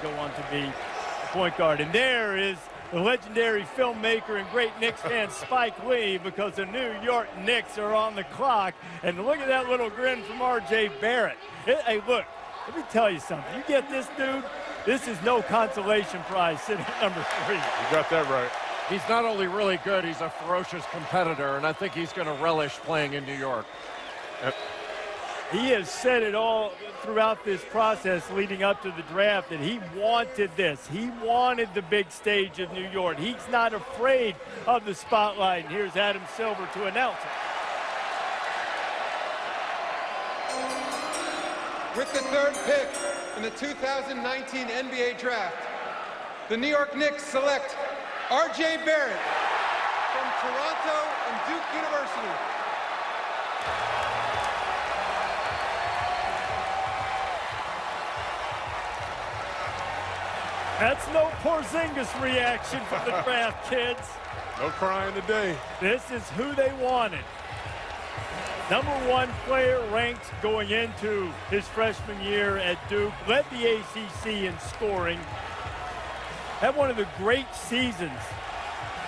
go on to be the point guard. And there is the legendary filmmaker and great Knicks fan Spike Lee, because the New York Knicks are on the clock. And look at that little grin from R.J. Barrett. Hey, look, let me tell you something. You get this dude, this is no consolation prize sitting at number 3. You got that right. He's not only really good, he's a ferocious competitor, and I think he's going to relish playing in New York. He has said it all throughout this process leading up to the draft that he wanted this. He wanted the big stage of New York. He's not afraid of the spotlight. And here's Adam Silver to announce it. With the 3rd pick in the 2019 NBA Draft, the New York Knicks select R.J. Barrett from Toronto and Duke University. That's no Porzingis reaction from the draft, kids. No crying today. This is who they wanted. Number 1 player ranked going into his freshman year at Duke, led the ACC in scoring, had one of the great seasons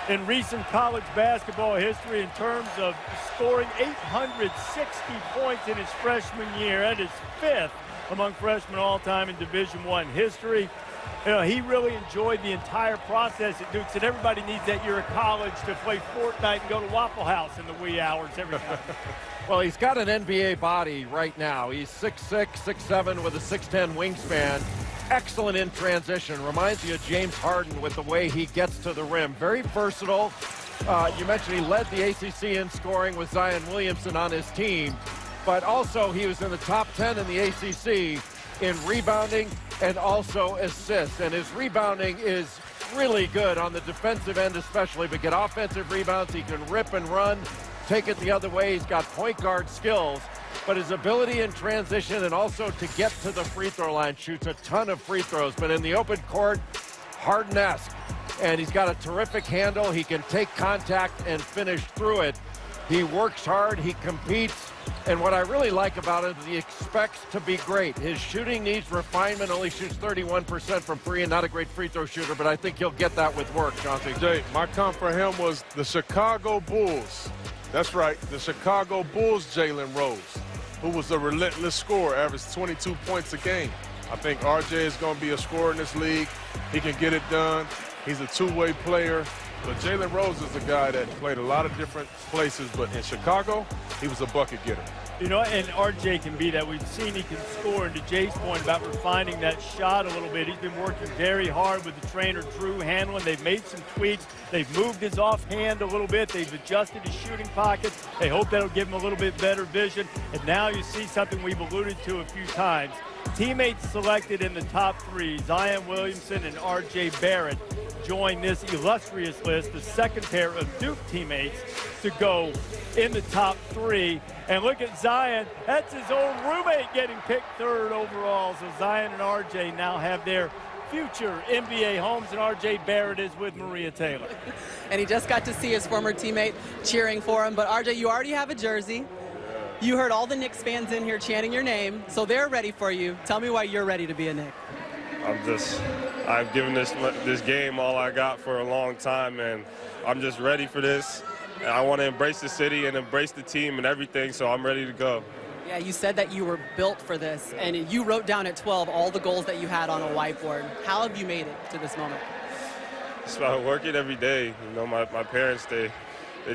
in recent college basketball history in terms of scoring 860 points in his freshman year. That is 5th among freshmen all-time in Division I history. You know, he really enjoyed the entire process at Duke. Said everybody needs that year of college to play Fortnite and go to Waffle House in the wee hours every time. Well, he's got an NBA body right now. He's 6'6", 6'7", with a 6'10" wingspan. Excellent in transition. Reminds you of James Harden with the way he gets to the rim. Very versatile. You mentioned he led the ACC in scoring with Zion Williamson on his team. But also he was in the top 10 in the ACC in rebounding and also assists. And his rebounding is really good on the defensive end especially, but get offensive rebounds. He can rip and run, take it the other way. He's got point guard skills, but his ability in transition and also to get to the free throw line, shoots a ton of free throws, but in the open court, Harden-esque. And he's got a terrific handle. He can take contact and finish through it. He works hard, he competes, and what I really like about him is he expects to be great. His shooting needs refinement, only shoots 31% from 3 and not a great free throw shooter, but I think he'll get that with work, Chauncey. Jay, my comp for him was the Chicago Bulls. That's right, the Chicago Bulls Jalen Rose, who was a relentless scorer, averaged 22 points a game. I think RJ is going to be a scorer in this league. He can get it done. He's a two-way player. But Jalen Rose is a guy that played a lot of different places, but in Chicago, he was a bucket getter. You know, and RJ can be that. We've seen he can score. And to Jay's point about refining that shot a little bit, he's been working very hard with the trainer, Drew Hanlon. They've made some tweaks. They've moved his offhand a little bit. They've adjusted his shooting pockets. They hope that'll give him a little bit better vision. And now you see something we've alluded to a few times. Teammates selected in the top 3, Zion Williamson and R.J. Barrett, join this illustrious list, the second pair of Duke teammates to go in the top 3. And look at Zion. That's his old roommate getting picked 3rd overall. So Zion and R.J. now have their future NBA homes, and R.J. Barrett is with Maria Taylor. And he just got to see his former teammate cheering for him. But, R.J., you already have a jersey. You heard all the Knicks fans in here chanting your name, so they're ready for you. Tell me why you're ready to be a Knick. I've given this game all I got for a long time, and I'm just ready for this. And I want to embrace the city and embrace the team and everything, so I'm ready to go. Yeah, you said that you were built for this, and you wrote down at 12 all the goals that you had on a whiteboard. How have you made it to this moment? It's about working every day. You know, my parents, they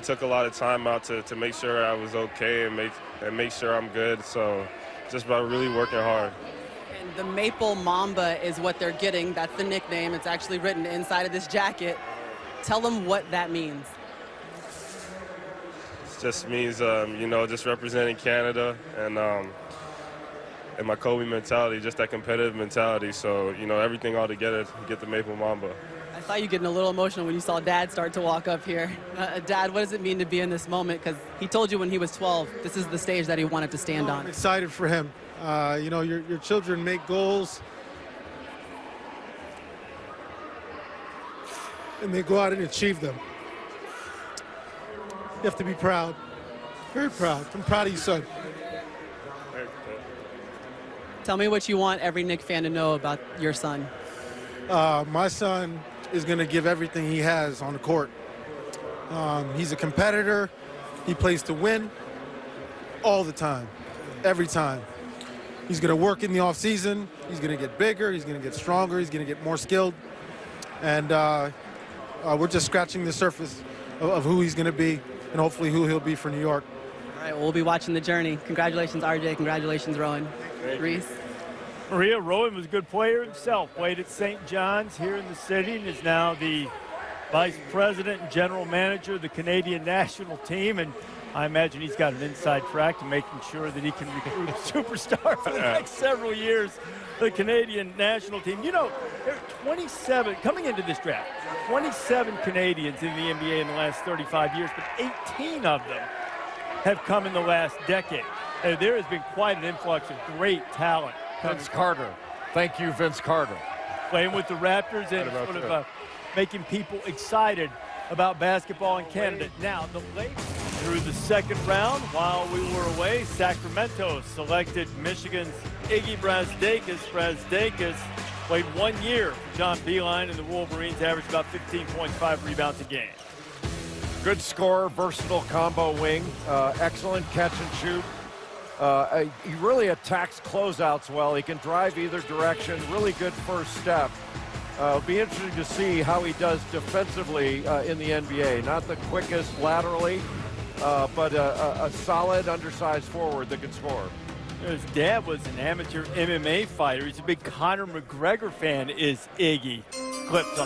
took a lot of time out to make sure I was okay and make sure I'm good. So just about really working hard. And the Maple Mamba is what they're getting. That's the nickname. It's actually written inside of this jacket. Tell them what that means. It just means, you know, just representing Canada and my Kobe mentality, just that competitive mentality. So, you know, everything all together, you get the Maple Mamba. I saw you getting a little emotional when you saw Dad start to walk up here. Dad, what does it mean to be in this moment? Because he told you when he was 12, this is the stage that he wanted to stand on. I'm excited for him. You know, your children make goals, and they go out and achieve them. You have to be proud, very proud. I'm proud of you, son. Tell me what you want every Knick fan to know about your son. My son is going to give everything he has on the court. He's a competitor. He plays to win all the time, every time. He's going to work in the offseason. He's going to get bigger. He's going to get stronger. He's going to get more skilled. And we're just scratching the surface of who he's going to be and hopefully who he'll be for New York. All right, we'll be watching the journey. Congratulations, RJ. Congratulations, Rowan. Reese. Maria, Rowan was a good player himself. Played at St. John's here in the city and is now the vice president and general manager of the Canadian national team. And I imagine he's got an inside track to making sure that he can recruit a superstar for the next several years. The Canadian national team. You know, there are 27, coming into this draft, 27 Canadians in the NBA in the last 35 years, but 18 of them have come in the last decade. And there has been quite an influx of great talent. Vince Carter. Thank you, Vince Carter. Playing with the Raptors and sort of making people excited about basketball in Canada. Now, the Lakers through the second round. While we were away, Sacramento selected Michigan's Ignas Brazdeikis. Brazdeikis played 1 year for John Beilein, and the Wolverines averaged about 15.5 rebounds a game. Good scorer, versatile combo wing, excellent catch and shoot. He really attacks closeouts well. He can drive either direction. Really good first step. It'll be interesting to see how he does defensively in the NBA. Not the quickest laterally, but a solid, undersized forward that can score. His dad was an amateur MMA fighter. He's a big Conor McGregor fan, is Iggy. Clips on